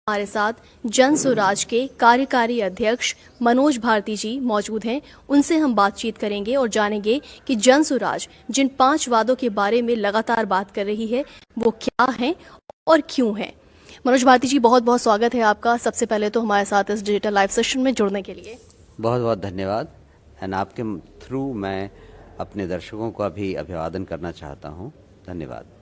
हमारे साथ जन स्वराज के कार्यकारी अध्यक्ष मनोज भारती जी मौजूद हैं। उनसे हम बातचीत करेंगे और जानेंगे कि जन स्वराज जिन 5 वादों के बारे में लगातार बात कर रही है वो क्या हैं और क्यों हैं। मनोज भारती जी, बहुत बहुत स्वागत है आपका। सबसे पहले तो हमारे साथ इस डिजिटल लाइव सेशन में जुड़ने के लिए बहुत बहुत धन्यवाद। एंड आपके थ्रू मैं अपने दर्शकों का भी अभिवादन करना चाहता हूँ। धन्यवाद।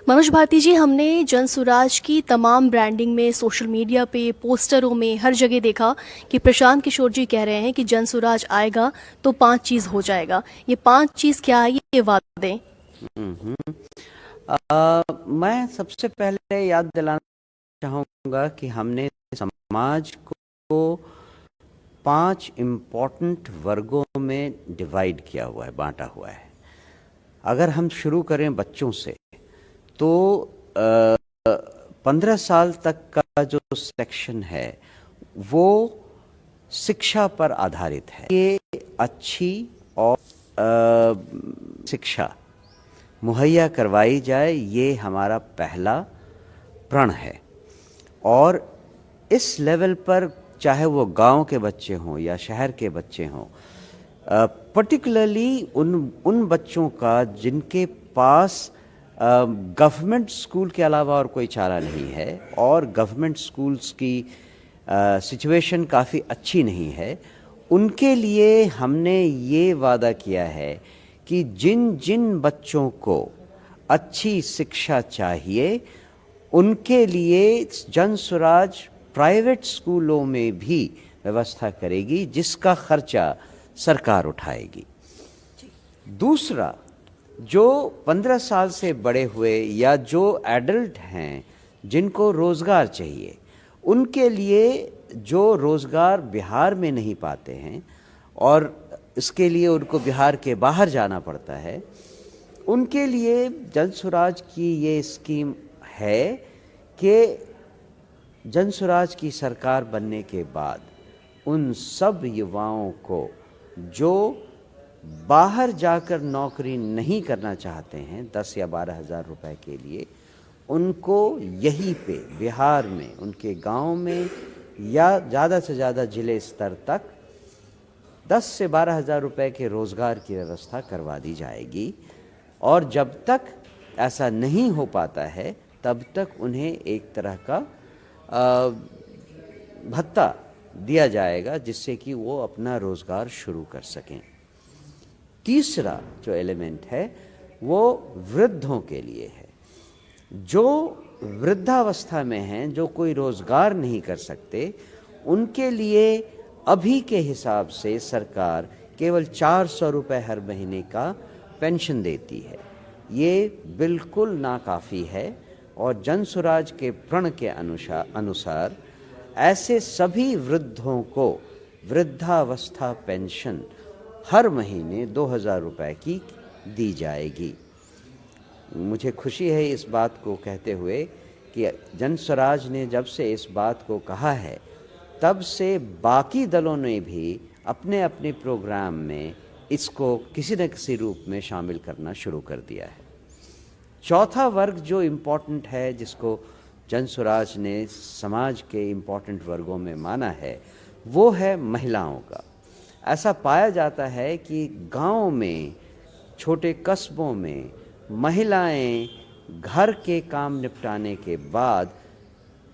मनोज भारती जी, हमने जन स्वराज की तमाम ब्रांडिंग में, सोशल मीडिया पे, पोस्टरों में, हर जगह देखा कि प्रशांत किशोर जी कह रहे हैं कि जन स्वराज आएगा तो 5 चीज़ हो जाएगा। ये 5 चीज़ क्या है, ये वादे? मैं सबसे पहले याद दिलाना चाहूँगा कि हमने समाज को 5 इम्पोर्टेंट वर्गों में डिवाइड किया हुआ है, बांटा हुआ है। अगर हम शुरू करें बच्चों से, तो 15 साल तक का जो सेक्शन है वो शिक्षा पर आधारित है। ये अच्छी और शिक्षा मुहैया करवाई जाए, ये हमारा पहला प्रण है। और इस लेवल पर चाहे वो गांव के बच्चे हों या शहर के बच्चे हों, पर्टिकुलरली उन बच्चों का जिनके पास गवर्नमेंट स्कूल के अलावा और कोई चारा नहीं है और गवर्नमेंट स्कूल्स की सिचुएशन काफ़ी अच्छी नहीं है, उनके लिए हमने ये वादा किया है कि जिन जिन बच्चों को अच्छी शिक्षा चाहिए उनके लिए जन स्वराज प्राइवेट स्कूलों में भी व्यवस्था करेगी, जिसका खर्चा सरकार उठाएगी। दूसरा, जो 15 साल से बड़े हुए या जो एडल्ट हैं जिनको रोज़गार चाहिए, उनके लिए जो रोज़गार बिहार में नहीं पाते हैं और इसके लिए उनको बिहार के बाहर जाना पड़ता है, उनके लिए जन स्वराज की ये स्कीम है कि जन स्वराज की सरकार बनने के बाद उन सब युवाओं को जो बाहर जाकर नौकरी नहीं करना चाहते हैं 10 या 12 हज़ार रुपए के लिए, उनको यहीं पे बिहार में उनके गांव में या ज़्यादा से ज़्यादा जिले स्तर तक 10 से 12 हज़ार रुपए के रोज़गार की व्यवस्था करवा दी जाएगी। और जब तक ऐसा नहीं हो पाता है तब तक उन्हें एक तरह का भत्ता दिया जाएगा, जिससे कि वो अपना रोज़गार शुरू कर सकें। तीसरा जो एलिमेंट है वो वृद्धों के लिए है। जो वृद्धावस्था में हैं, जो कोई रोज़गार नहीं कर सकते, उनके लिए अभी के हिसाब से सरकार केवल 400 रुपये हर महीने का पेंशन देती है। ये बिल्कुल नाकाफ़ी है और जन स्वराज के प्रण के अनुसार ऐसे सभी वृद्धों को वृद्धावस्था पेंशन हर महीने 2000 रुपये की दी जाएगी। मुझे खुशी है इस बात को कहते हुए कि जन स्वराज ने जब से इस बात को कहा है, तब से बाकी दलों ने भी अपने अपने प्रोग्राम में इसको किसी न किसी रूप में शामिल करना शुरू कर दिया है। चौथा वर्ग जो इम्पोर्टेंट है, जिसको जन स्वराज ने समाज के इम्पोर्टेंट वर्गों में माना है, वो है महिलाओं का। ऐसा पाया जाता है कि गांव में, छोटे कस्बों में महिलाएं घर के काम निपटाने के बाद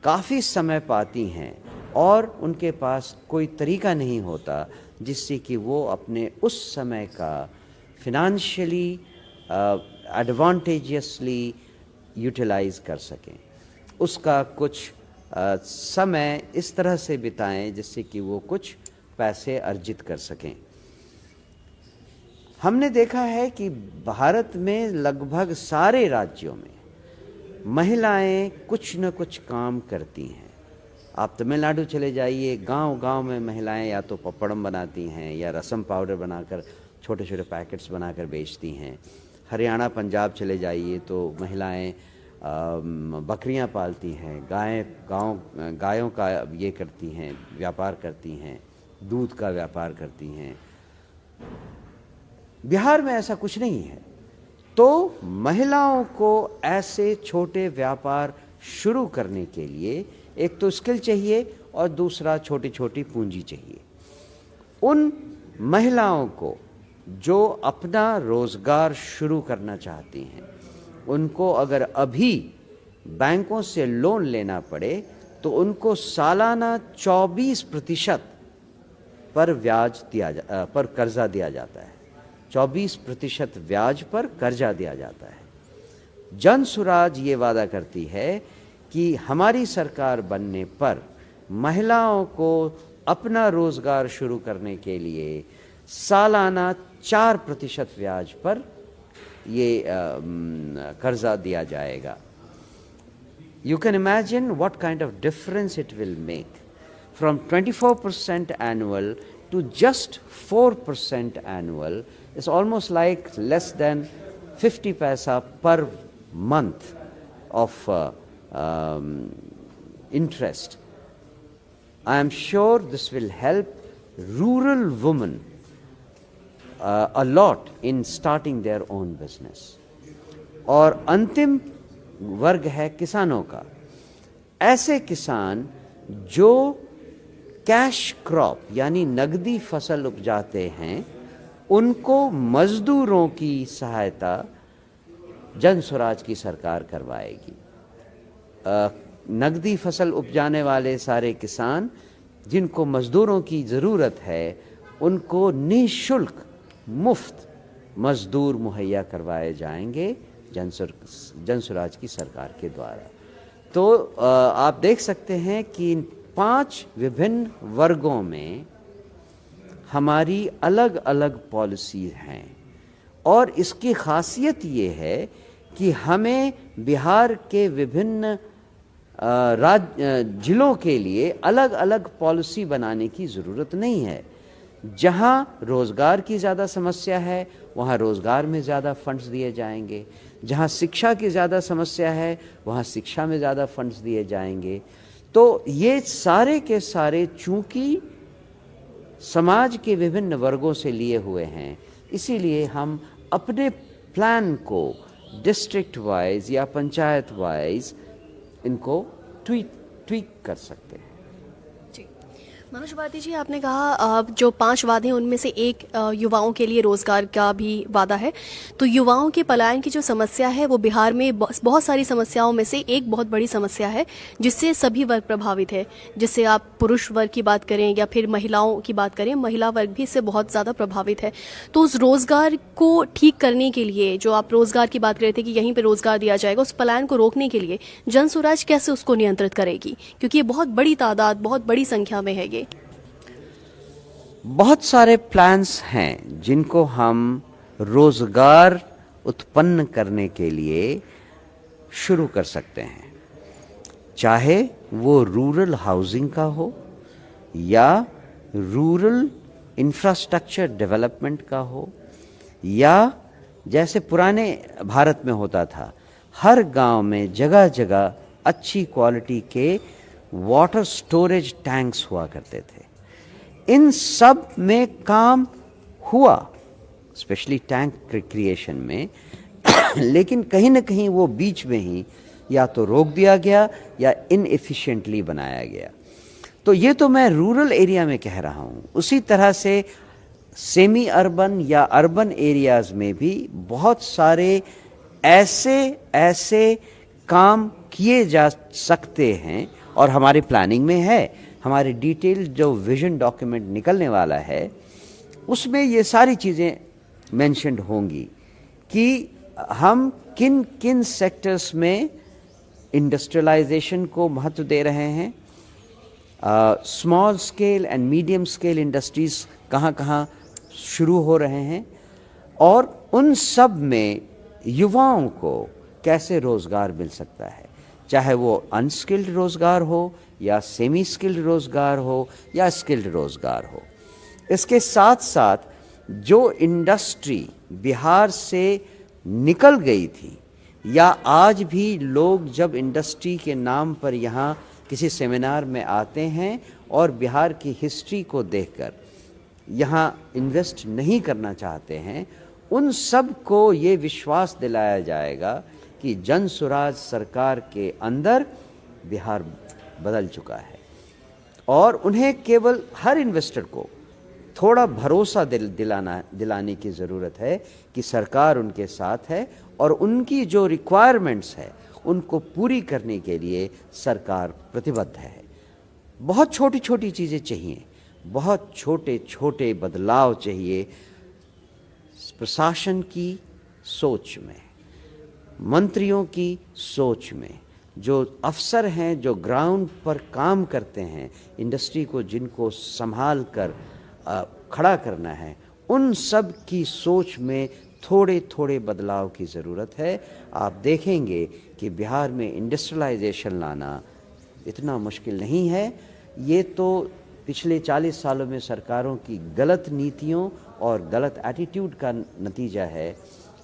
काफ़ी समय पाती हैं और उनके पास कोई तरीका नहीं होता जिससे कि वो अपने उस समय का फिनंशियली एडवांटेजियसली यूटिलाइज कर सकें। उसका कुछ समय इस तरह से बिताएं जिससे कि वो कुछ पैसे अर्जित कर सकें। हमने देखा है कि भारत में लगभग सारे राज्यों में महिलाएं कुछ न कुछ काम करती हैं। आप तमिलनाडु चले जाइए, गांव-गांव में महिलाएं या तो पपड़म बनाती हैं या रसम पाउडर बनाकर छोटे छोटे पैकेट्स बनाकर बेचती हैं। हरियाणा, पंजाब चले जाइए तो महिलाएं बकरियां पालती हैं, गायों का ये करती हैं, व्यापार करती हैं, दूध का व्यापार करती हैं। बिहार में ऐसा कुछ नहीं है। तो महिलाओं को ऐसे छोटे व्यापार शुरू करने के लिए एक तो स्किल चाहिए और दूसरा छोटी छोटी पूंजी चाहिए। उन महिलाओं को जो अपना रोज़गार शुरू करना चाहती हैं, उनको अगर अभी बैंकों से लोन लेना पड़े तो उनको सालाना 24% पर पर कर्जा दिया जाता है। 24% ब्याज पर कर्जा दिया जाता है। जन सुराज ये वादा करती है कि हमारी सरकार बनने पर महिलाओं को अपना रोजगार शुरू करने के लिए सालाना 4% ब्याज पर ये कर्जा दिया जाएगा। You can imagine what kind of difference it will make from 24% annual to just 4% annual is almost like less than 50 paisa per month of interest. I am sure this will help rural women a lot in starting their own business. और अंतिम वर्ग है किसानों का। ऐसे किसान जो cash crop यानी नगदी फसल उपजाते हैं, उनको मजदूरों की सहायता जन स्वराज की सरकार करवाएगी। नगदी फसल उपजाने वाले सारे किसान जिनको मजदूरों की ज़रूरत है, उनको निःशुल्क मुफ्त मजदूर मुहैया करवाए जाएंगे जन स्वराज की सरकार के द्वारा। तो आप देख सकते हैं कि इन 5 विभिन्न वर्गों में हमारी अलग अलग पॉलिसी हैं और इसकी खासियत ये है कि हमें बिहार के विभिन्न जिलों के लिए अलग अलग पॉलिसी बनाने की ज़रूरत नहीं है। जहाँ रोज़गार की ज़्यादा समस्या है वहाँ रोज़गार में ज़्यादा फंड्स दिए जाएंगे, जहाँ शिक्षा की ज़्यादा समस्या है वहाँ शिक्षा में ज़्यादा फंड्स दिए जाएंगे। तो ये सारे के सारे चूँकि समाज के विभिन्न वर्गों से लिए हुए हैं, इसीलिए हम अपने प्लान को डिस्ट्रिक्ट वाइज या पंचायत वाइज इनको ट्वीक कर सकते हैं। मनोज भारती जी, आपने कहा जो 5 वादे हैं उनमें से एक युवाओं के लिए रोजगार का भी वादा है। तो युवाओं के पलायन की जो समस्या है वो बिहार में बहुत सारी समस्याओं में से एक बहुत बड़ी समस्या है जिससे सभी वर्ग प्रभावित है। जिससे आप पुरुष वर्ग की बात करें या फिर महिलाओं की बात करें, महिला वर्ग भी इससे बहुत ज़्यादा प्रभावित है। तो उस रोज़गार को ठीक करने के लिए, जो आप रोज़गार की बात कर रहे थे कि यहीं पर रोज़गार दिया जाएगा, उस पलायन को रोकने के लिए जन स्वराज कैसे उसको नियंत्रित करेगी? क्योंकि ये बहुत बड़ी तादाद, बहुत बड़ी संख्या में है। बहुत सारे प्लान्स हैं जिनको हम रोजगार उत्पन्न करने के लिए शुरू कर सकते हैं, चाहे वो रूरल हाउसिंग का हो या रूरल इंफ्रास्ट्रक्चर डेवलपमेंट का हो, या जैसे पुराने भारत में होता था, हर गांव में जगह जगह अच्छी क्वालिटी के वाटर स्टोरेज टैंक्स हुआ करते थे। इन सब में काम हुआ, स्पेशली टैंक क्रिएशन में लेकिन कहीं ना कहीं वो बीच में ही या तो रोक दिया गया या इनएफिशिएंटली बनाया गया। तो ये तो मैं रूरल एरिया में कह रहा हूँ। उसी तरह से सेमी अर्बन या अर्बन एरियाज़ में भी बहुत सारे ऐसे काम किए जा सकते हैं और हमारी प्लानिंग में है। हमारे डिटेल जो विजन डॉक्यूमेंट निकलने वाला है उसमें ये सारी चीज़ें मेंशन्ड होंगी कि हम किन किन सेक्टर्स में इंडस्ट्रियलाइजेशन को महत्व दे रहे हैं, small scale and medium scale industries कहाँ कहाँ शुरू हो रहे हैं, और उन सब में युवाओं को कैसे रोज़गार मिल सकता है, चाहे वो अनस्किल्ड रोज़गार हो या सेमी स्किल्ड रोज़गार हो या स्किल्ड रोज़गार हो। इसके साथ साथ जो इंडस्ट्री बिहार से निकल गई थी, या आज भी लोग जब इंडस्ट्री के नाम पर यहाँ किसी सेमिनार में आते हैं और बिहार की हिस्ट्री को देखकर यहाँ इन्वेस्ट नहीं करना चाहते हैं, उन सब को ये विश्वास दिलाया जाएगा कि जन स्वराज सरकार के अंदर बिहार बदल चुका है और उन्हें केवल हर इन्वेस्टर को थोड़ा भरोसा दिलाने की ज़रूरत है कि सरकार उनके साथ है और उनकी जो रिक्वायरमेंट्स है उनको पूरी करने के लिए सरकार प्रतिबद्ध है। बहुत छोटी छोटी चीज़ें चाहिए, बहुत छोटे छोटे बदलाव चाहिए प्रशासन की सोच में, मंत्रियों की सोच में, जो अफसर हैं जो ग्राउंड पर काम करते हैं, इंडस्ट्री को जिनको संभाल कर खड़ा करना है, उन सब की सोच में थोड़े थोड़े बदलाव की ज़रूरत है। आप देखेंगे कि बिहार में इंडस्ट्रियलाइजेशन लाना इतना मुश्किल नहीं है। ये तो पिछले 40 सालों में सरकारों की गलत नीतियों और गलत एटीट्यूड का नतीजा है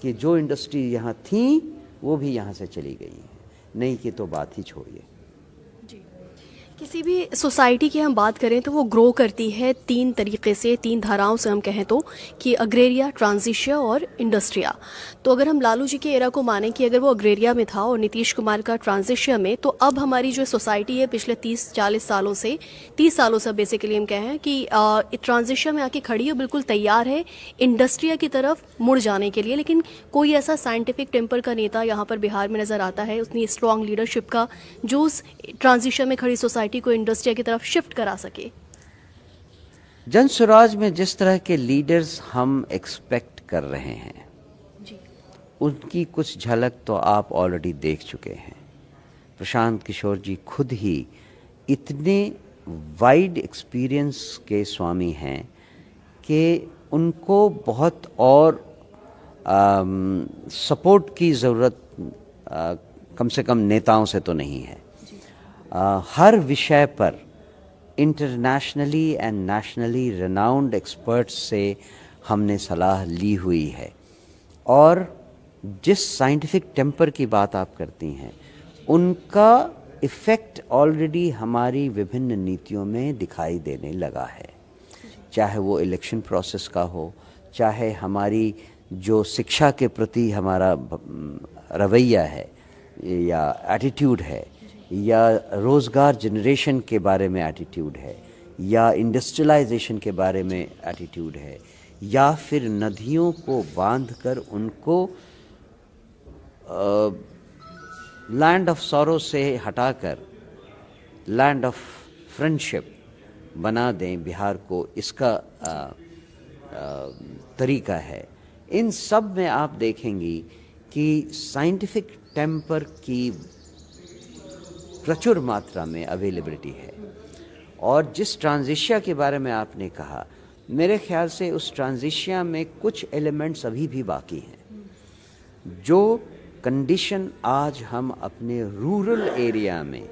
कि जो इंडस्ट्री यहाँ थी वो भी यहाँ से चली गई है, नहीं की तो बात ही छोड़िए। किसी भी सोसाइटी की हम बात करें तो वो ग्रो करती है तीन तरीके से, तीन धाराओं से हम कहें तो, कि अग्रेरिया, ट्रांजिशिया और इंडस्ट्रिया। तो अगर हम लालू जी के एरा को माने कि अगर वो अग्रेरिया में था और नीतीश कुमार का ट्रांजिशिया में, तो अब हमारी जो सोसाइटी है पिछले 30-40 सालों से, 30 सालों से बेसिकली हम कहें कि ट्रांजिशिया में आके खड़ी है, बिल्कुल तैयार है इंडस्ट्रिया की तरफ मुड़ जाने के लिए। लेकिन कोई ऐसा साइंटिफिक टेम्पर का नेता यहाँ पर बिहार में नज़र आता है, उतनी स्ट्रॉन्ग लीडरशिप का, जो उस ट्रांजिशिया में खड़ी सोसाइटी को इंडस्ट्रिया की तरफ शिफ्ट करा सके। जन स्वराज में जिस तरह के लीडर्स हम एक्सपेक्ट कर रहे हैं जी, उनकी कुछ झलक तो आप ऑलरेडी देख चुके हैं। प्रशांत किशोर जी खुद ही इतने वाइड एक्सपीरियंस के स्वामी हैं कि उनको बहुत और सपोर्ट की ज़रूरत कम से कम नेताओं से तो नहीं है। हर विषय पर internationally and nationally renowned experts से हमने सलाह ली हुई है और जिस साइंटिफिक टेम्पर की बात आप करती हैं उनका इफ़ेक्ट ऑलरेडी हमारी विभिन्न नीतियों में दिखाई देने लगा है। चाहे वो इलेक्शन प्रोसेस का हो, चाहे हमारी जो शिक्षा के प्रति हमारा रवैया है या एटीट्यूड है, या रोज़गार जनरेशन के बारे में एटीट्यूड है, या इंडस्ट्रियलाइजेशन के बारे में एटीट्यूड है, या फिर नदियों को बांधकर उनको लैंड ऑफ सॉरो से हटाकर लैंड ऑफ फ्रेंडशिप बना दें बिहार को, इसका तरीका है। इन सब में आप देखेंगी कि साइंटिफिक टेम्पर की प्रचुर मात्रा में अवेलेबिलिटी है। और जिस ट्रांजिशिया के बारे में आपने कहा, मेरे ख्याल से उस ट्रांजिशिया में कुछ एलिमेंट्स अभी भी बाकी हैं। जो कंडीशन आज हम अपने रूरल एरिया में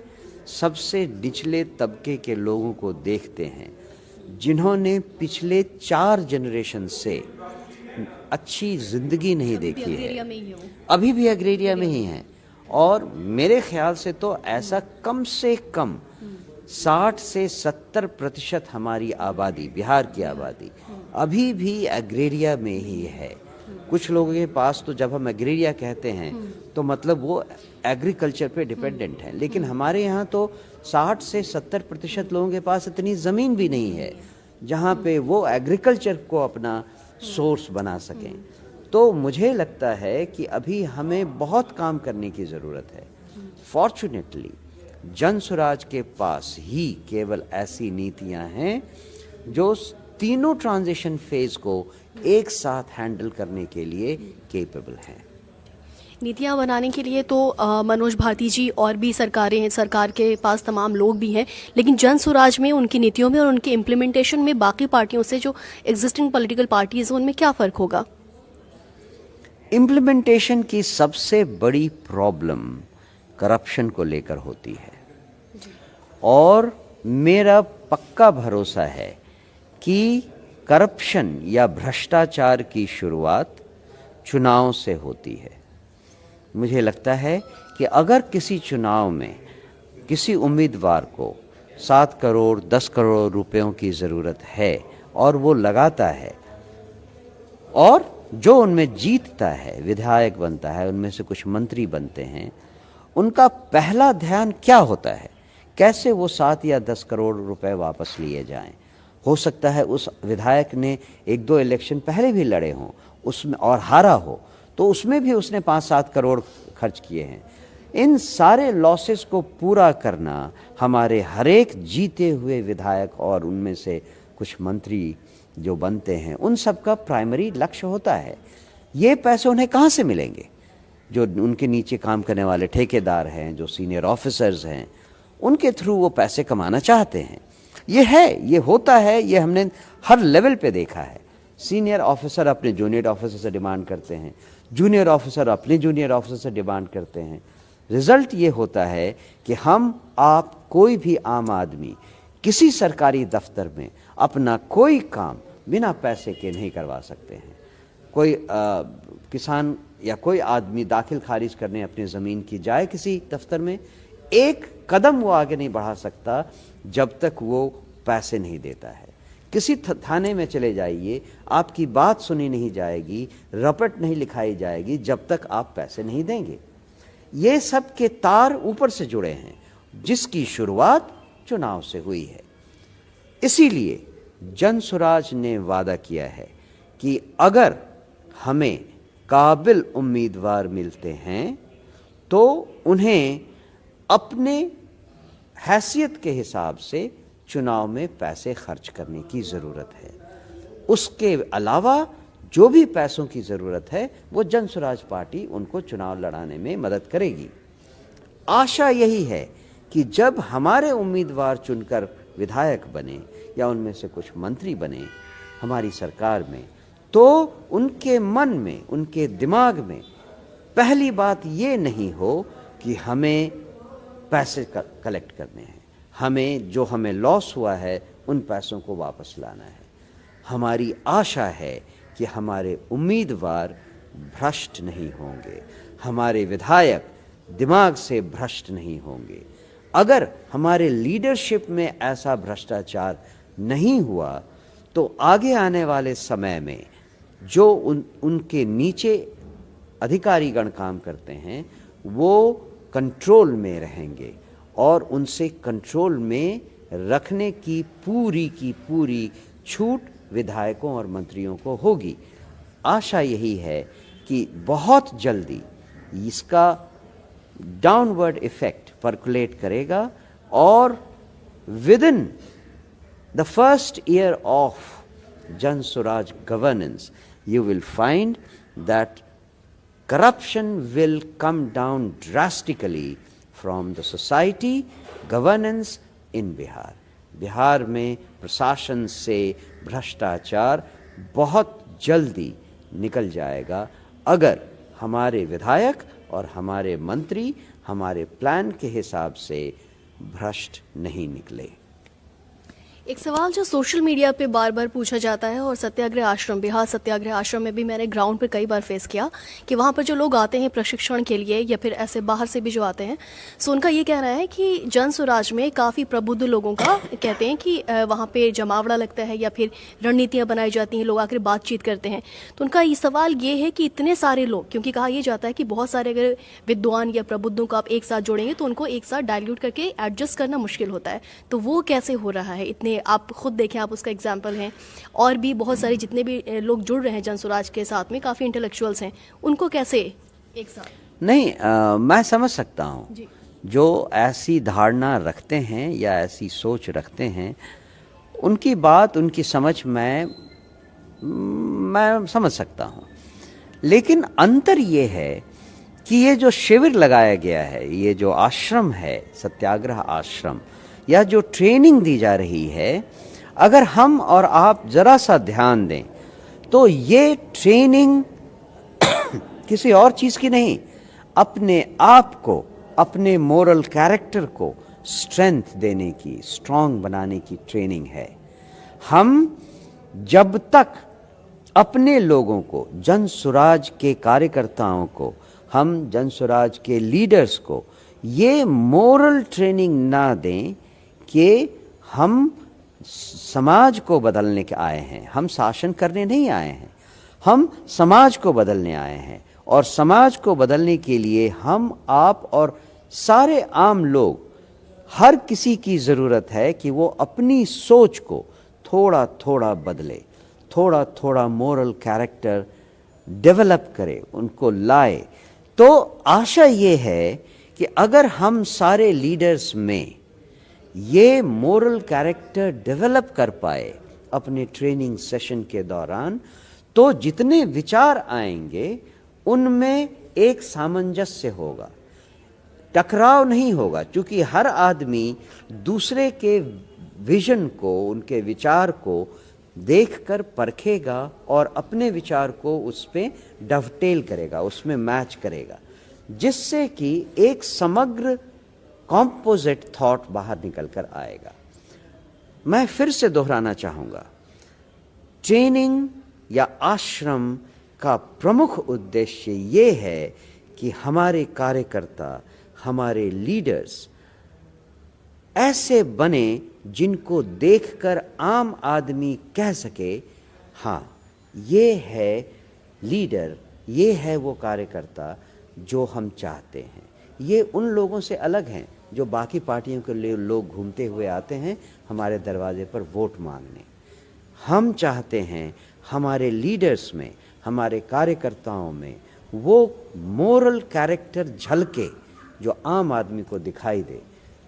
सबसे निचले तबके के लोगों को देखते हैं, जिन्होंने पिछले 4 जनरेशन से अच्छी ज़िंदगी नहीं देखी है, अभी भी अग्रेरिया में ही हैं। और मेरे ख्याल से तो ऐसा कम से कम 60 से 70% हमारी आबादी, बिहार की आबादी अभी भी एग्रेरिया में ही है। कुछ लोगों के पास तो जब हम एग्रेरिया कहते हैं तो मतलब वो एग्रीकल्चर पे डिपेंडेंट हैं, लेकिन हमारे यहाँ तो 60 से 70% लोगों के पास इतनी ज़मीन भी नहीं है जहाँ पे वो एग्रीकल्चर को अपना सोर्स बना सकें। तो मुझे लगता है कि अभी हमें बहुत काम करने की ज़रूरत है। फॉर्चुनेटली जन स्वराज के पास ही केवल ऐसी नीतियां हैं जो तीनों ट्रांजिशन फेज को एक साथ हैंडल करने के लिए केपेबल हैं। नीतियाँ बनाने के लिए तो मनोज भारती जी और भी सरकारें हैं, सरकार के पास तमाम लोग भी हैं, लेकिन जन स्वराज में उनकी नीतियों में और उनके इम्प्लीमेंटेशन में बाकी पार्टियों से, जो एग्जिस्टिंग पॉलिटिकल पार्टीज हैं, उनमें क्या फ़र्क होगा? इम्प्लीमेंटेशन की सबसे बड़ी प्रॉब्लम करप्शन को लेकर होती है और मेरा पक्का भरोसा है कि करप्शन या भ्रष्टाचार की शुरुआत चुनाव से होती है। मुझे लगता है कि अगर किसी चुनाव में किसी उम्मीदवार को 7 करोड़ 10 करोड़ रुपयों की ज़रूरत है और वो लगाता है और जो उनमें जीतता है, विधायक बनता है, उनमें से कुछ मंत्री बनते हैं, उनका पहला ध्यान क्या होता है कैसे वो 7 या 10 करोड़ रुपए वापस लिए जाएं। हो सकता है उस विधायक ने 1-2 इलेक्शन पहले भी लड़े हों उसमें और हारा हो, तो उसमें भी उसने 5-7 करोड़ खर्च किए हैं। इन सारे लॉसेस को पूरा करना हमारे हरेक जीते हुए विधायक और उनमें से कुछ मंत्री जो बनते हैं उन सब का प्राइमरी लक्ष्य होता है। ये पैसे उन्हें कहाँ से मिलेंगे? जो उनके नीचे काम करने वाले ठेकेदार हैं, जो सीनियर ऑफिसर्स हैं, उनके थ्रू वो पैसे कमाना चाहते हैं। ये है, ये होता है, ये हमने हर लेवल पे देखा है। सीनियर ऑफिसर अपने जूनियर ऑफिसर से डिमांड करते हैं, जूनियर ऑफिसर अपने जूनियर ऑफिसर से डिमांड करते हैं। रिजल्ट ये होता है कि हम आप कोई भी आम आदमी किसी सरकारी दफ्तर में अपना कोई काम बिना पैसे के नहीं करवा सकते हैं। कोई किसान या कोई आदमी दाखिल खारिज करने अपनी ज़मीन की जाए किसी दफ्तर में, एक कदम वो आगे नहीं बढ़ा सकता जब तक वो पैसे नहीं देता है। किसी थाने में चले जाइए, आपकी बात सुनी नहीं जाएगी, रपट नहीं लिखाई जाएगी जब तक आप पैसे नहीं देंगे। ये सब के तार ऊपर से जुड़े हैं, जिसकी शुरुआत चुनाव से हुई है। इसीलिए जनसुराज ने वादा किया है कि अगर हमें काबिल उम्मीदवार मिलते हैं तो उन्हें अपने हैसियत के हिसाब से चुनाव में पैसे खर्च करने की ज़रूरत है। उसके अलावा जो भी पैसों की ज़रूरत है वो जनसुराज पार्टी उनको चुनाव लड़ाने में मदद करेगी। आशा यही है कि जब हमारे उम्मीदवार चुनकर विधायक बने या उनमें से कुछ मंत्री बने हमारी सरकार में, तो उनके मन में, उनके दिमाग में पहली बात ये नहीं हो कि हमें पैसे कलेक्ट करने हैं, हमें जो हमें लॉस हुआ है उन पैसों को वापस लाना है। हमारी आशा है कि हमारे उम्मीदवार भ्रष्ट नहीं होंगे, हमारे विधायक दिमाग से भ्रष्ट नहीं होंगे। अगर हमारे लीडरशिप में ऐसा भ्रष्टाचार नहीं हुआ तो आगे आने वाले समय में जो उनके नीचे अधिकारीगण काम करते हैं वो कंट्रोल में रहेंगे और उनसे कंट्रोल में रखने की पूरी छूट विधायकों और मंत्रियों को होगी। आशा यही है कि बहुत जल्दी इसका डाउनवर्ड इफेक्ट परकुलेट करेगा और within the first year of Jan Suraaj governance you will find that corruption will come down drastically from the society governance in Bihar. Bihar में प्रशासन से भ्रष्टाचार बहुत जल्दी निकल जाएगा अगर हमारे विधायक और हमारे मंत्री हमारे प्लान के हिसाब से भ्रष्ट नहीं निकले। एक सवाल जो सोशल मीडिया पे बार बार पूछा जाता है और सत्याग्रह आश्रम, बिहार सत्याग्रह आश्रम में भी मैंने ग्राउंड पर कई बार फेस किया कि वहाँ पर जो लोग आते हैं प्रशिक्षण के लिए या फिर ऐसे बाहर से भी जो आते हैं, सो उनका ये कहना है कि जनसुराज में काफ़ी प्रबुद्ध लोगों का कहते हैं कि वहाँ पे जमावड़ा लगता है या फिर रणनीतियाँ बनाई जाती हैं, लोग आकर बातचीत करते हैं। तो उनका ये सवाल ये है कि इतने सारे लोग, क्योंकि कहा यह जाता है कि बहुत सारे अगर विद्वान या प्रबुद्धों को आप एक साथ जोड़ेंगे तो उनको एक साथ डाइल्यूट करके एडजस्ट करना मुश्किल होता है। तो वो कैसे हो रहा है? इतने आप खुद देखें, आप उसका एग्जाम्पल हैं, और भी बहुत सारे जितने भी लोग जुड़ रहे हैं जनसुराज के साथ में, काफ़ी इंटेलेक्चुअल्स हैं, उनको कैसे एक साथ? नहीं, मैं समझ सकता हूँ जो ऐसी धारणा रखते हैं या ऐसी सोच रखते हैं, उनकी बात, उनकी समझ मैं समझ सकता हूँ। लेकिन अंतर ये है कि ये जो शिविर लगाया गया है, ये जो आश्रम है सत्याग्रह आश्रम, या जो ट्रेनिंग दी जा रही है, अगर हम और आप जरा सा ध्यान दें तो ये ट्रेनिंग किसी और चीज़ की नहीं, अपने आप को, अपने मोरल कैरेक्टर को स्ट्रेंथ देने की, स्ट्रांग बनाने की ट्रेनिंग है। हम जब तक अपने लोगों को, जनसुराज के कार्यकर्ताओं को, हम जनसुराज के लीडर्स को ये मोरल ट्रेनिंग ना दें कि हम समाज को बदलने के आए हैं, हम शासन करने नहीं आए हैं, हम समाज को बदलने आए हैं, और समाज को बदलने के लिए हम, आप और सारे आम लोग हर किसी की ज़रूरत है कि वो अपनी सोच को थोड़ा थोड़ा बदले, थोड़ा थोड़ा मोरल कैरेक्टर डेवलप करे, उनको लाए। तो आशा ये है कि अगर हम सारे लीडर्स में ये मोरल कैरेक्टर डेवलप कर पाए अपने ट्रेनिंग सेशन के दौरान, तो जितने विचार आएंगे उनमें एक सामंजस्य होगा, टकराव नहीं होगा, क्योंकि हर आदमी दूसरे के विजन को, उनके विचार को देखकर परखेगा और अपने विचार को उस पे डवटेल करेगा, उसमें मैच करेगा, जिससे कि एक समग्र कॉम्पोजिट थॉट बाहर निकल कर आएगा। मैं फिर से दोहराना चाहूँगा, ट्रेनिंग या आश्रम का प्रमुख उद्देश्य ये है कि हमारे कार्यकर्ता, हमारे लीडर्स ऐसे बने जिनको देखकर आम आदमी कह सके, हाँ ये है लीडर, ये है वो कार्यकर्ता जो हम चाहते हैं। ये उन लोगों से अलग हैं जो बाकी पार्टियों के लिए लोग घूमते हुए आते हैं हमारे दरवाजे पर वोट मांगने। हम चाहते हैं हमारे लीडर्स में, हमारे कार्यकर्ताओं में वो मोरल कैरेक्टर झलके जो आम आदमी को दिखाई दे,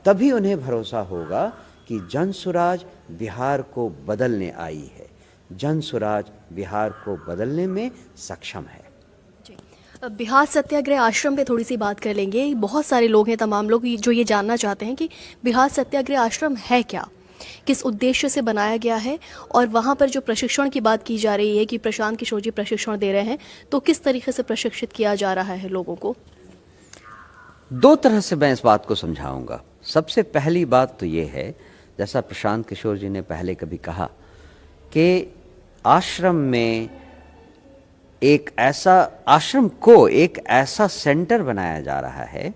तभी उन्हें भरोसा होगा कि जनसुराज बिहार को बदलने आई है, जनसुराज बिहार को बदलने में सक्षम है। बिहार सत्याग्रह आश्रम पे थोड़ी सी बात कर लेंगे। बहुत सारे लोग हैं, तमाम लोग जो ये जानना चाहते हैं कि बिहार सत्याग्रह आश्रम है क्या, किस उद्देश्य से बनाया गया है, और वहाँ पर जो प्रशिक्षण की बात की जा रही है कि प्रशांत किशोर जी प्रशिक्षण दे रहे हैं, तो किस तरीके से प्रशिक्षित किया जा रहा है लोगों को? दो तरह से मैं इस बात को समझाऊंगा। सबसे पहली बात तो ये है, जैसा प्रशांत किशोर जी ने पहले कभी कहा कि आश्रम को एक ऐसा सेंटर बनाया जा रहा है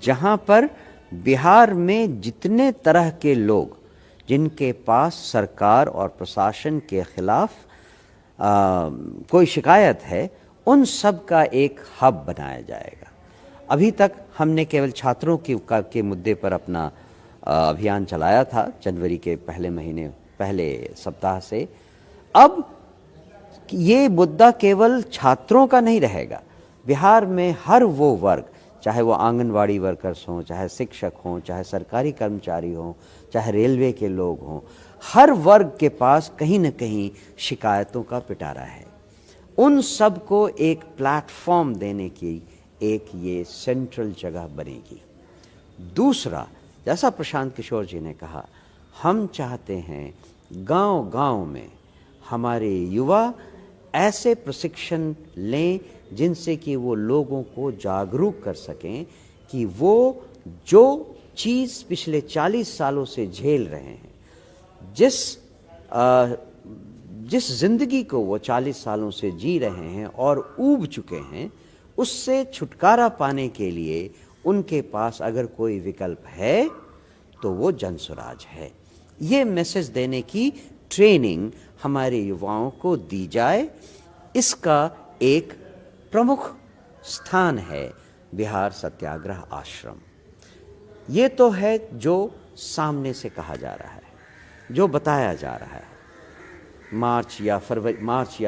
जहां पर बिहार में जितने तरह के लोग जिनके पास सरकार और प्रशासन के खिलाफ कोई शिकायत है, उन सब का एक हब बनाया जाएगा। अभी तक हमने केवल छात्रों के मुद्दे पर अपना अभियान चलाया था जनवरी के पहले सप्ताह से। अब ये मुद्दा केवल छात्रों का नहीं रहेगा। बिहार में हर वो वर्ग, चाहे वो आंगनवाड़ी वर्कर्स हों, चाहे शिक्षक हों, चाहे सरकारी कर्मचारी हों, चाहे रेलवे के लोग हों, हर वर्ग के पास कहीं न कहीं शिकायतों का पिटारा है। उन सब को एक प्लेटफॉर्म देने की एक ये सेंट्रल जगह बनेगी। दूसरा, जैसा प्रशांत किशोर जी ने कहा, हम चाहते हैं गांव-गांव में हमारे युवा ऐसे प्रशिक्षण लें जिनसे कि वो लोगों को जागरूक कर सकें कि वो जो चीज़ पिछले 40 सालों से झेल रहे हैं, जिस जिंदगी को वो 40 सालों से जी रहे हैं और ऊब चुके हैं, उससे छुटकारा पाने के लिए उनके पास अगर कोई विकल्प है तो वो जनसुराज है। ये मैसेज देने की ट्रेनिंग हमारे युवाओं को दी जाए, इसका एक प्रमुख स्थान है बिहार सत्याग्रह आश्रम। ये तो है जो सामने से कहा जा रहा है, जो बताया जा रहा है। मार्च या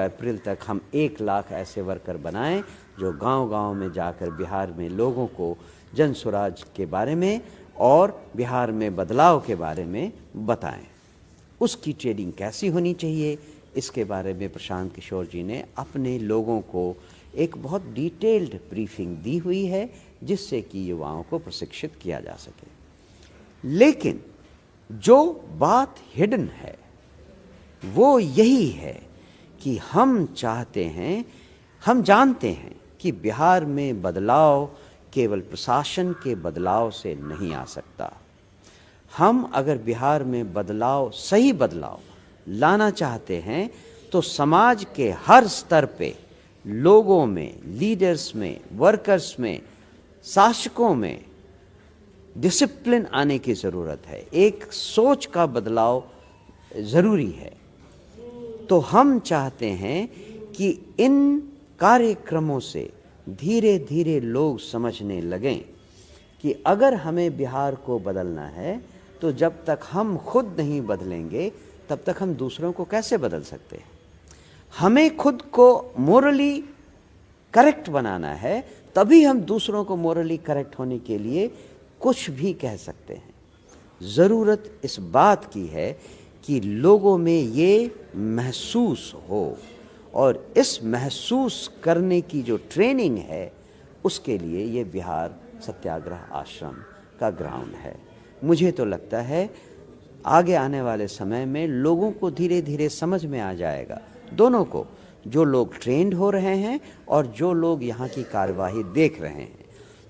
अप्रैल तक हम 1 लाख ऐसे वर्कर बनाएं जो गांव-गांव में जाकर बिहार में लोगों को जनसुराज के बारे में और बिहार में बदलाव के बारे में बताएं। उसकी ट्रेनिंग कैसी होनी चाहिए, इसके बारे में प्रशांत किशोर जी ने अपने लोगों को एक बहुत डिटेल्ड ब्रीफिंग दी हुई है, जिससे कि युवाओं को प्रशिक्षित किया जा सके। लेकिन जो बात हिडन है वो यही है कि हम जानते हैं कि बिहार में बदलाव केवल प्रशासन के बदलाव से नहीं आ सकता। हम अगर बिहार में सही बदलाव लाना चाहते हैं तो समाज के हर स्तर पे लोगों में, लीडर्स में, वर्कर्स में, शासकों में डिसिप्लिन आने की ज़रूरत है। एक सोच का बदलाव ज़रूरी है। तो हम चाहते हैं कि इन कार्यक्रमों से धीरे धीरे लोग समझने लगें कि अगर हमें बिहार को बदलना है तो जब तक हम खुद नहीं बदलेंगे तब तक हम दूसरों को कैसे बदल सकते हैं। हमें खुद को मोरली करेक्ट बनाना है, तभी हम दूसरों को मोरली करेक्ट होने के लिए कुछ भी कह सकते हैं। ज़रूरत इस बात की है कि लोगों में ये महसूस हो, और इस महसूस करने की जो ट्रेनिंग है उसके लिए ये बिहार सत्याग्रह आश्रम का ग्राउंड है। मुझे तो लगता है आगे आने वाले समय में लोगों को धीरे धीरे समझ में आ जाएगा, दोनों को, जो लोग ट्रेंड हो रहे हैं और जो लोग यहाँ की कार्यवाही देख रहे हैं,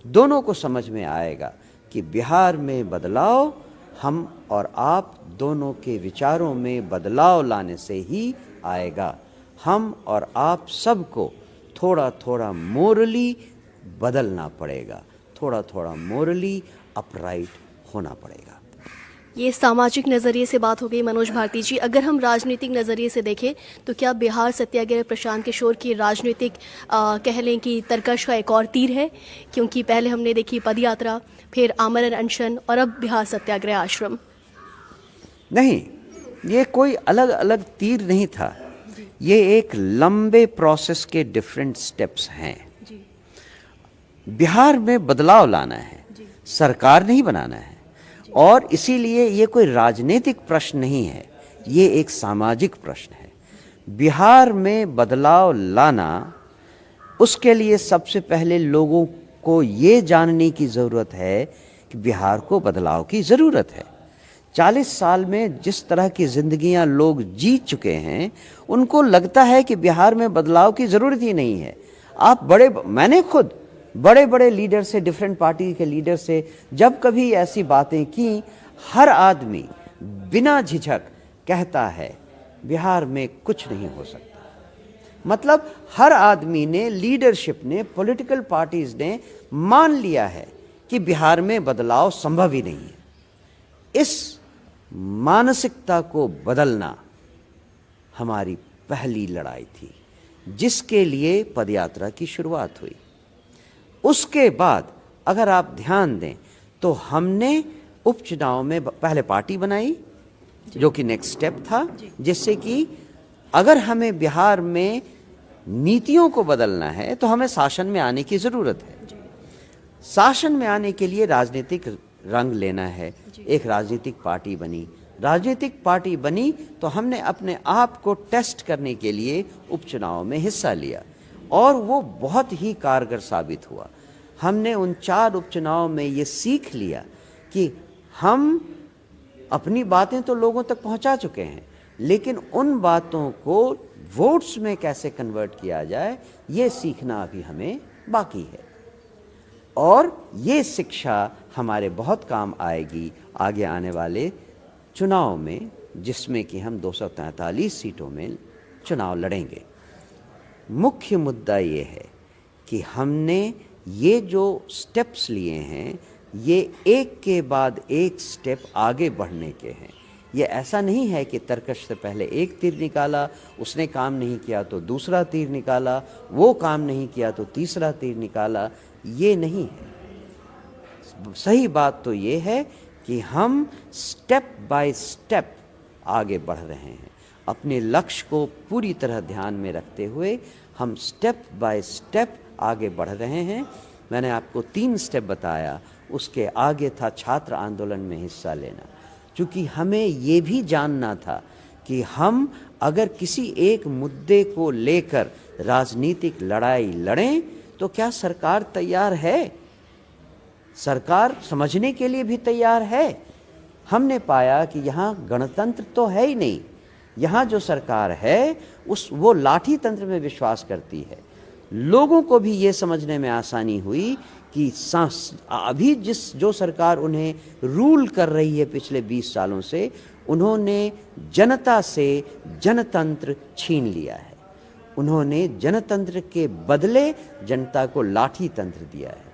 दोनों को समझ में आएगा कि बिहार में बदलाव हम और आप दोनों के विचारों में बदलाव लाने से ही आएगा। हम और आप सबको थोड़ा थोड़ा मोरली बदलना पड़ेगा, थोड़ा थोड़ा मोरली अपराइट होना पड़ेगा। ये सामाजिक नज़रिए से बात हो गई मनोज भारती जी। अगर हम राजनीतिक नज़रिए से देखें तो क्या बिहार सत्याग्रह प्रशांत किशोर की राजनीतिक कह लें कि तरकश का एक और तीर है? क्योंकि पहले हमने देखी पदयात्रा, फिर आमरण अनशन और अब बिहार सत्याग्रह आश्रम। नहीं, ये कोई अलग अलग तीर नहीं था, ये एक लंबे प्रोसेस के डिफरेंट स्टेप्स हैं। बिहार में बदलाव लाना है, सरकार नहीं बनाना है, और इसीलिए ये कोई राजनीतिक प्रश्न नहीं है, ये एक सामाजिक प्रश्न है। बिहार में बदलाव लाना, उसके लिए सबसे पहले लोगों को ये जानने की ज़रूरत है कि बिहार को बदलाव की ज़रूरत है। 40 साल में जिस तरह की ज़िंदगियां लोग जी चुके हैं, उनको लगता है कि बिहार में बदलाव की ज़रूरत ही नहीं है। मैंने खुद बड़े बड़े लीडर से, डिफरेंट पार्टी के लीडर से जब कभी ऐसी बातें की, हर आदमी बिना झिझक कहता है बिहार में कुछ नहीं हो सकता। मतलब हर आदमी ने, लीडरशिप ने, पॉलिटिकल पार्टीज ने मान लिया है कि बिहार में बदलाव संभव ही नहीं है। इस मानसिकता को बदलना हमारी पहली लड़ाई थी, जिसके लिए पदयात्रा की शुरुआत हुई। उसके बाद अगर आप ध्यान दें तो हमने उपचुनाव में पहले पार्टी बनाई, जो कि नेक्स्ट स्टेप था, जिससे कि अगर हमें बिहार में नीतियों को बदलना है तो हमें शासन में आने की ज़रूरत है। शासन में आने के लिए राजनीतिक रंग लेना है। एक राजनीतिक पार्टी बनी, राजनीतिक पार्टी बनी तो हमने अपने आप को टेस्ट करने के लिए उपचुनाव में हिस्सा लिया, और वो बहुत ही कारगर साबित हुआ। हमने उन 4 उपचुनाव में ये सीख लिया कि हम अपनी बातें तो लोगों तक पहुंचा चुके हैं, लेकिन उन बातों को वोट्स में कैसे कन्वर्ट किया जाए, ये सीखना अभी हमें बाकी है। और ये शिक्षा हमारे बहुत काम आएगी आगे आने वाले चुनाव में, जिसमें कि हम 243 सीटों में चुनाव लड़ेंगे। मुख्य मुद्दा ये है कि हमने ये जो स्टेप्स लिए हैं, ये एक के बाद एक स्टेप आगे बढ़ने के हैं। ये ऐसा नहीं है कि तरकश से पहले एक तीर निकाला, उसने काम नहीं किया तो दूसरा तीर निकाला, वो काम नहीं किया तो तीसरा तीर निकाला, ये नहीं है। सही बात तो ये है कि हम स्टेप बाय स्टेप आगे बढ़ रहे हैं। अपने लक्ष्य को पूरी तरह ध्यान में रखते हुए हम स्टेप बाय स्टेप आगे बढ़ रहे हैं। मैंने आपको 3 स्टेप बताया, उसके आगे था छात्र आंदोलन में हिस्सा लेना, क्योंकि हमें ये भी जानना था कि हम अगर किसी एक मुद्दे को लेकर राजनीतिक लड़ाई लड़ें तो क्या सरकार तैयार है, सरकार समझने के लिए भी तैयार है। हमने पाया कि यहाँ गणतंत्र तो है ही नहीं, यहाँ जो सरकार है वो लाठी तंत्र में विश्वास करती है। लोगों को भी ये समझने में आसानी हुई कि अभी जो सरकार उन्हें रूल कर रही है पिछले 20 सालों से, उन्होंने जनता से जनतंत्र छीन लिया है। उन्होंने जनतंत्र के बदले जनता को लाठी तंत्र दिया है।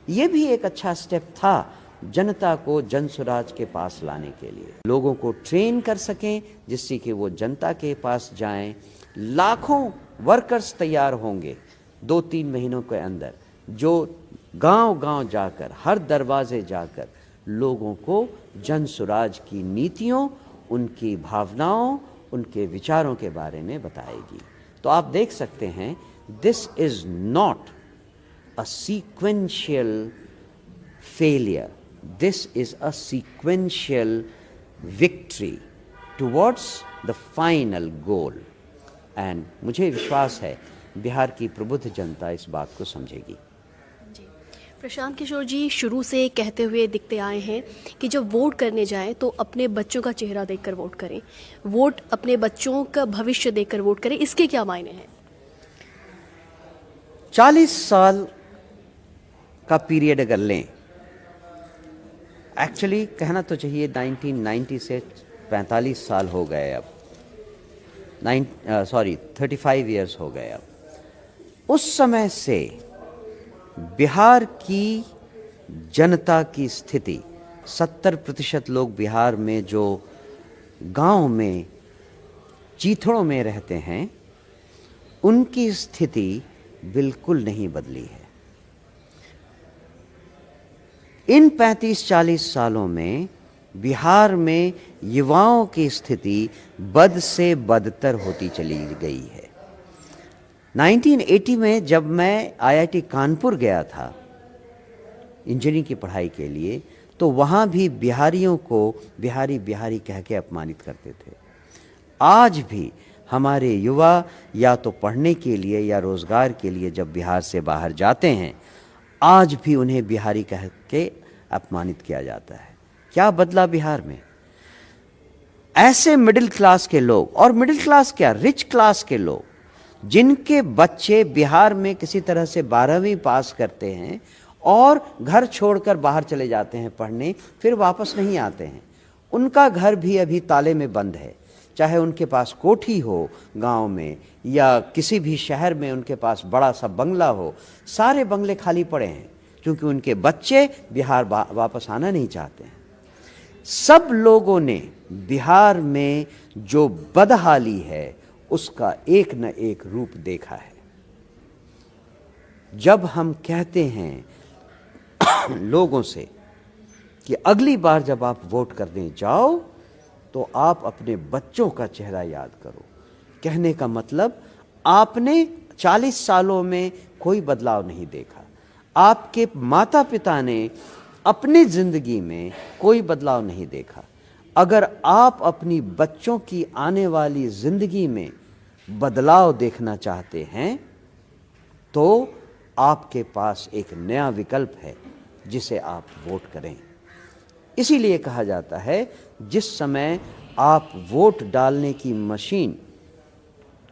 ये भी एक अच्छा स्टेप था जनता को जनसुराज के पास लाने के लिए, लोगों को ट्रेन कर सकें जिससे कि वो जनता के पास जाएं। लाखों वर्कर्स तैयार होंगे 2-3 महीनों के अंदर, जो गांव-गांव जाकर, हर दरवाजे जाकर लोगों को जन सुराज की नीतियों, उनकी भावनाओं, उनके विचारों के बारे में बताएगी। तो आप देख सकते हैं, this is not a sequential failure. This is a sequential victory towards the final goal. And मुझे विश्वास है बिहार की प्रबुद्ध जनता इस बात को समझेगी। जी, प्रशांत किशोर जी शुरू से कहते हुए दिखते आए हैं कि जब वोट करने जाएं तो अपने बच्चों का चेहरा देखकर वोट करें, वोट अपने बच्चों का भविष्य देखकर वोट करें। इसके क्या मायने हैं? 40 साल का पीरियड अगर लें, एक्चुअली कहना तो चाहिए 1990 से 45 साल हो गए अब, 35 इयर्स हो गए अब। उस समय से बिहार की जनता की स्थिति, 70% लोग बिहार में जो गांव में चीथड़ों में रहते हैं, उनकी स्थिति बिल्कुल नहीं बदली है। इन 35-40 सालों में बिहार में युवाओं की स्थिति बद से बदतर होती चली गई है। 1980 में जब मैं IIT कानपुर गया था इंजीनियरिंग की पढ़ाई के लिए, तो वहाँ भी बिहारियों को बिहारी बिहारी कह के अपमानित करते थे। आज भी हमारे युवा या तो पढ़ने के लिए या रोज़गार के लिए जब बिहार से बाहर जाते हैं, आज भी उन्हें बिहारी कह के अपमानित किया जाता है। क्या बदला बिहार में? ऐसे मिडिल क्लास के लोग, और मिडिल क्लास क्या, रिच क्लास के लोग, जिनके बच्चे बिहार में किसी तरह से 12वीं पास करते हैं और घर छोड़कर बाहर चले जाते हैं पढ़ने, फिर वापस नहीं आते हैं, उनका घर भी अभी ताले में बंद है। चाहे उनके पास कोठी हो गांव में या किसी भी शहर में उनके पास बड़ा सा बंगला हो, सारे बंगले खाली पड़े हैं क्योंकि उनके बच्चे बिहार वापस आना नहीं चाहते हैं। सब लोगों ने बिहार में जो बदहाली है उसका एक न एक रूप देखा है। जब हम कहते हैं लोगों से कि अगली बार जब आप वोट करने जाओ तो आप अपने बच्चों का चेहरा याद करो, कहने का मतलब आपने 40 सालों में कोई बदलाव नहीं देखा, आपके माता पिता ने अपनी जिंदगी में कोई बदलाव नहीं देखा। अगर आप अपनी बच्चों की आने वाली जिंदगी में बदलाव देखना चाहते हैं तो आपके पास एक नया विकल्प है जिसे आप वोट करें। इसीलिए कहा जाता है जिस समय आप वोट डालने की मशीन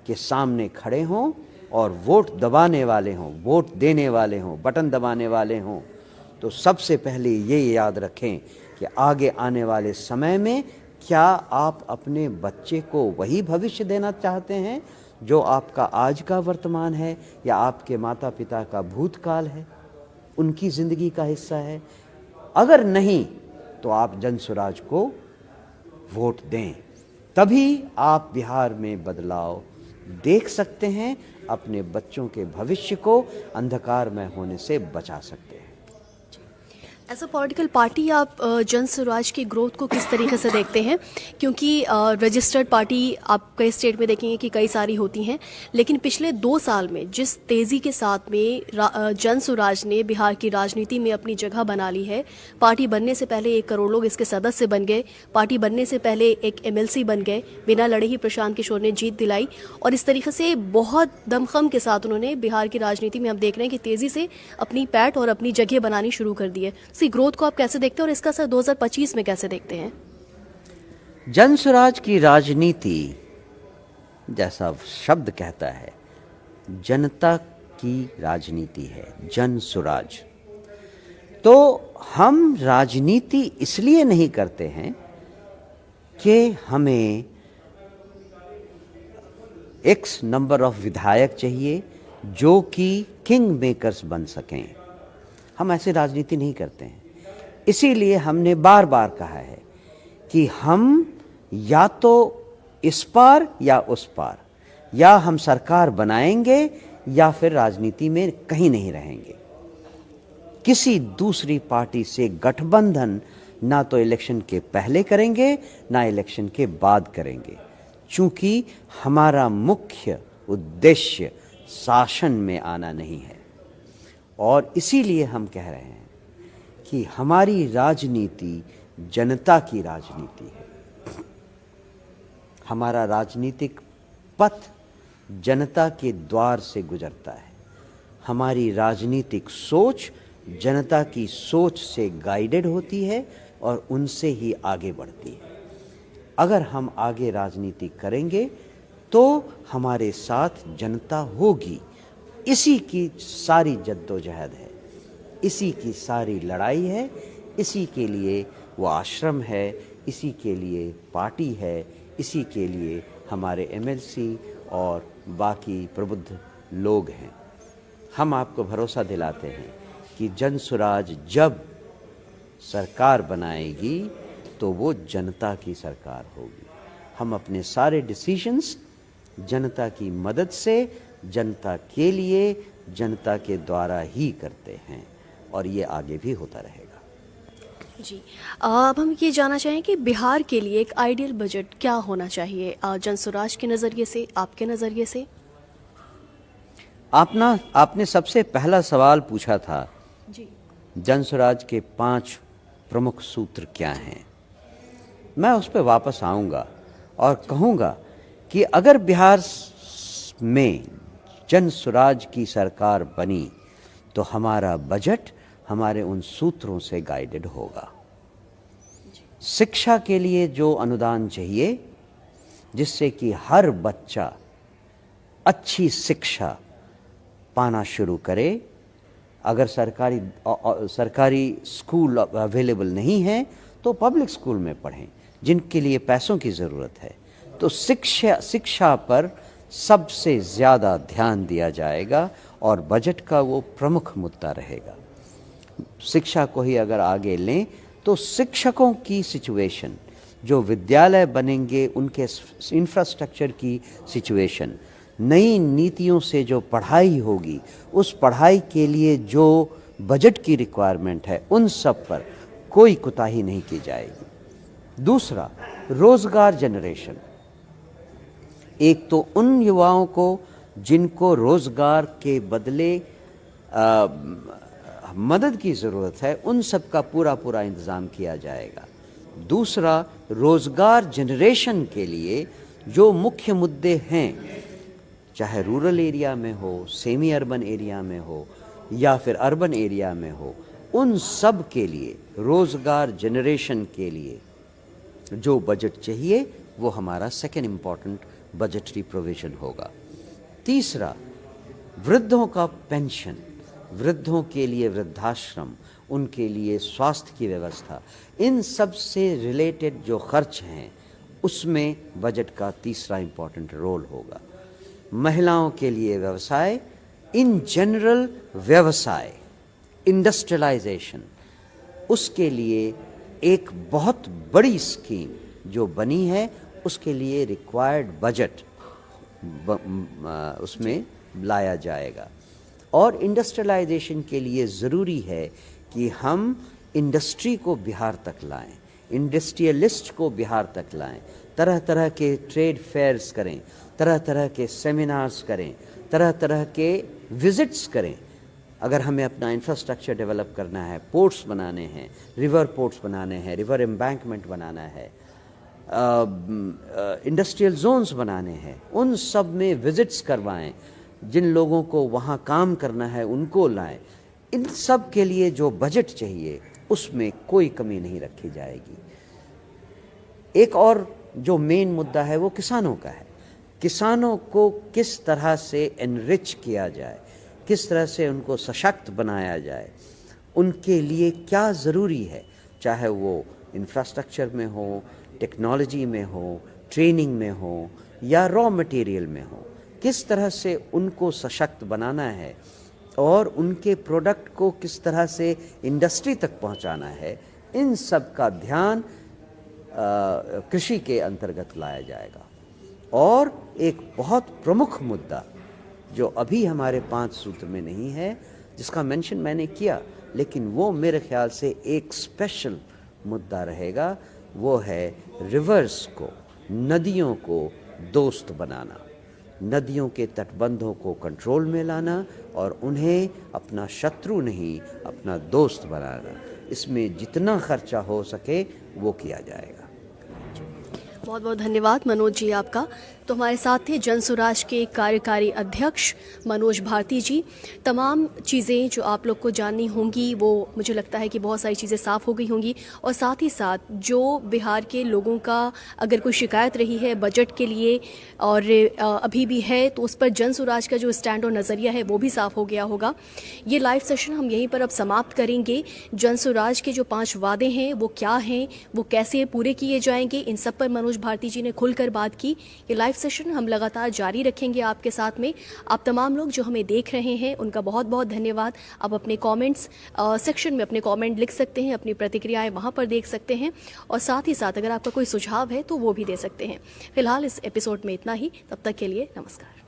के सामने खड़े हों और वोट दबाने वाले हों, वोट देने वाले हों, बटन दबाने वाले हों, तो सबसे पहले ये याद रखें कि आगे आने वाले समय में क्या आप अपने बच्चे को वही भविष्य देना चाहते हैं जो आपका आज का वर्तमान है या आपके माता पिता का भूतकाल है, उनकी ज़िंदगी का हिस्सा है। अगर नहीं तो आप जन सुराज को वोट दें, तभी आप बिहार में बदलाव देख सकते हैं, अपने बच्चों के भविष्य को अंधकारमय होने से बचा सकते हैं। एज अ पॉलिटिकल पार्टी आप जन स्वराज की ग्रोथ को किस तरीके से देखते हैं? क्योंकि रजिस्टर्ड पार्टी आप कई स्टेट में देखेंगे कि कई सारी होती हैं, लेकिन पिछले 2 साल में जिस तेज़ी के साथ में जन स्वराज ने बिहार की राजनीति में अपनी जगह बना ली है, पार्टी बनने से पहले 1 करोड़ लोग इसके सदस्य बन गए, पार्टी बनने से पहले एक MLC बन गए, बिना लड़े ही प्रशांत किशोर ने जीत दिलाई, और इस तरीके से बहुत दमखम के साथ उन्होंने बिहार की राजनीति में हम देख रहे हैं कि तेज़ी से अपनी पैठ और अपनी जगह बनानी शुरू कर दी है। इसी ग्रोथ को आप कैसे देखते हैं और इसका असर 2025 में कैसे देखते हैं? जन स्वराज की राजनीति, जैसा शब्द कहता है, जनता की राजनीति है, जन स्वराज। तो हम राजनीति इसलिए नहीं करते हैं कि हमें X नंबर ऑफ विधायक चाहिए जो कि किंग मेकर्स बन सकें। हम ऐसे राजनीति नहीं करते हैं। इसीलिए हमने बार बार कहा है कि हम या तो इस पार या उस पार, या हम सरकार बनाएंगे या फिर राजनीति में कहीं नहीं रहेंगे। किसी दूसरी पार्टी से गठबंधन ना तो इलेक्शन के पहले करेंगे ना इलेक्शन के बाद करेंगे, चूंकि हमारा मुख्य उद्देश्य शासन में आना नहीं है। और इसीलिए हम कह रहे हैं कि हमारी राजनीति जनता की राजनीति है। हमारा राजनीतिक पथ जनता के द्वार से गुजरता है। हमारी राजनीतिक सोच जनता की सोच से गाइडेड होती है और उनसे ही आगे बढ़ती है। अगर हम आगे राजनीति करेंगे तो हमारे साथ जनता होगी। इसी की सारी जद्दोजहद है, इसी की सारी लड़ाई है, इसी के लिए वो आश्रम है, इसी के लिए पार्टी है, इसी के लिए हमारे एमएलसी और बाकी प्रबुद्ध लोग हैं। हम आपको भरोसा दिलाते हैं कि जनसुराज जब सरकार बनाएगी तो वो जनता की सरकार होगी। हम अपने सारे डिसीजंस जनता की मदद से, जनता के लिए, जनता के द्वारा ही करते हैं और ये आगे भी होता रहेगा। जी, अब हम ये जानना चाहें कि बिहार के लिए एक आइडियल बजट क्या होना चाहिए जनसुराज के नज़रिए से, आपके नज़रिए से? आपने सबसे पहला सवाल पूछा था जी, जनसुराज के 5 प्रमुख सूत्र क्या हैं। मैं उस पर वापस आऊँगा और कहूँगा कि अगर बिहार में जनसुराज की सरकार बनी तो हमारा बजट हमारे उन सूत्रों से गाइडेड होगा। शिक्षा के लिए जो अनुदान चाहिए जिससे कि हर बच्चा अच्छी शिक्षा पाना शुरू करे, अगर सरकारी स्कूल अवेलेबल नहीं है तो पब्लिक स्कूल में पढ़ें जिनके लिए पैसों की ज़रूरत है, तो शिक्षा पर सबसे ज़्यादा ध्यान दिया जाएगा और बजट का वो प्रमुख मुद्दा रहेगा। शिक्षा को ही अगर आगे लें तो शिक्षकों की सिचुएशन, जो विद्यालय बनेंगे उनके इंफ्रास्ट्रक्चर की सिचुएशन, नई नीतियों से जो पढ़ाई होगी उस पढ़ाई के लिए जो बजट की रिक्वायरमेंट है, उन सब पर कोई कोताही नहीं की जाएगी। दूसरा, रोजगार जनरेशन। एक तो उन युवाओं को जिनको रोजगार के बदले मदद की ज़रूरत है, उन सब का पूरा इंतज़ाम किया जाएगा। दूसरा, रोज़गार जनरेशन के लिए जो मुख्य मुद्दे हैं, चाहे रूरल एरिया में हो, सेमी अर्बन एरिया में हो या फिर अर्बन एरिया में हो, उन सब के लिए रोज़गार जनरेशन के लिए जो बजट चाहिए वो हमारा सेकेंड इम्पॉर्टेंट बजटरी प्रोविज़न होगा। तीसरा, वृद्धों का पेंशन, वृद्धों के लिए वृद्धाश्रम, उनके लिए स्वास्थ्य की व्यवस्था, इन सब से रिलेटेड जो खर्च हैं उसमें बजट का तीसरा इम्पॉर्टेंट रोल होगा। महिलाओं के लिए व्यवसाय, इन जनरल व्यवसाय, इंडस्ट्रियलाइजेशन, उसके लिए एक बहुत बड़ी स्कीम जो बनी है उसके लिए रिक्वायर्ड बजट उसमें लाया जाएगा। और इंडस्ट्रियलाइजेशन के लिए ज़रूरी है कि हम इंडस्ट्री को बिहार तक लाएं, इंडस्ट्रियलिस्ट को बिहार तक लाएं, तरह तरह के ट्रेड फेयर्स करें, तरह तरह के सेमिनार्स करें, तरह तरह के विजिट्स करें। अगर हमें अपना इंफ्रास्ट्रक्चर डेवलप करना है, पोर्ट्स बनाने हैं, रिवर पोर्ट्स बनाने हैं, रिवर एम्बैंकमेंट बनाना है, इंडस्ट्रियल जोन्स बनाने हैं, उन सब में विजिट्स करवाएं, जिन लोगों को वहाँ काम करना है उनको लाएं। इन सब के लिए जो बजट चाहिए उसमें कोई कमी नहीं रखी जाएगी। एक और जो मेन मुद्दा है वो किसानों का है। किसानों को किस तरह से एनरिच किया जाए, किस तरह से उनको सशक्त बनाया जाए, उनके लिए क्या ज़रूरी है, चाहे वो इंफ्रास्ट्रक्चर में हो, टेक्नोलॉजी में हो, ट्रेनिंग में हो या रॉ मटेरियल में हो, किस तरह से उनको सशक्त बनाना है और उनके प्रोडक्ट को किस तरह से इंडस्ट्री तक पहुंचाना है, इन सब का ध्यान कृषि के अंतर्गत लाया जाएगा। और एक बहुत प्रमुख मुद्दा जो अभी हमारे 5 सूत्र में नहीं है, जिसका मेंशन मैंने किया, लेकिन वो मेरे ख्याल से एक स्पेशल मुद्दा रहेगा, वो है रिवर्स को, नदियों को दोस्त बनाना, नदियों के तटबंधों को कंट्रोल में लाना और उन्हें अपना शत्रु नहीं अपना दोस्त बनाना। इसमें जितना खर्चा हो सके वो किया जाएगा। बहुत बहुत धन्यवाद मनोज जी आपका। तो हमारे साथ थे जनसुराज के कार्यकारी अध्यक्ष मनोज भारती जी। तमाम चीज़ें जो आप लोग को जाननी होंगी वो मुझे लगता है कि बहुत सारी चीज़ें साफ़ हो गई होंगी, और साथ ही साथ जो बिहार के लोगों का अगर कोई शिकायत रही है बजट के लिए और अभी भी है, तो उस पर जनसुराज का जो स्टैंड और नज़रिया है वो भी साफ़ हो गया होगा। ये लाइव सेशन हम यहीं पर अब समाप्त करेंगे। जनसुराज के जो 5 वादे हैं वो क्या हैं, वो कैसे पूरे किए जाएंगे, इन सब पर मनोज भारती जी ने खुलकर बात की। ये लाइव सेशन हम लगातार जारी रखेंगे आपके साथ में। आप तमाम लोग जो हमें देख रहे हैं उनका बहुत बहुत धन्यवाद। आप अपने कमेंट्स सेक्शन में अपने कमेंट लिख सकते हैं, अपनी प्रतिक्रियाएं वहां पर देख सकते हैं, और साथ ही साथ अगर आपका कोई सुझाव है तो वो भी दे सकते हैं। फिलहाल इस एपिसोड में इतना ही। तब तक के लिए नमस्कार।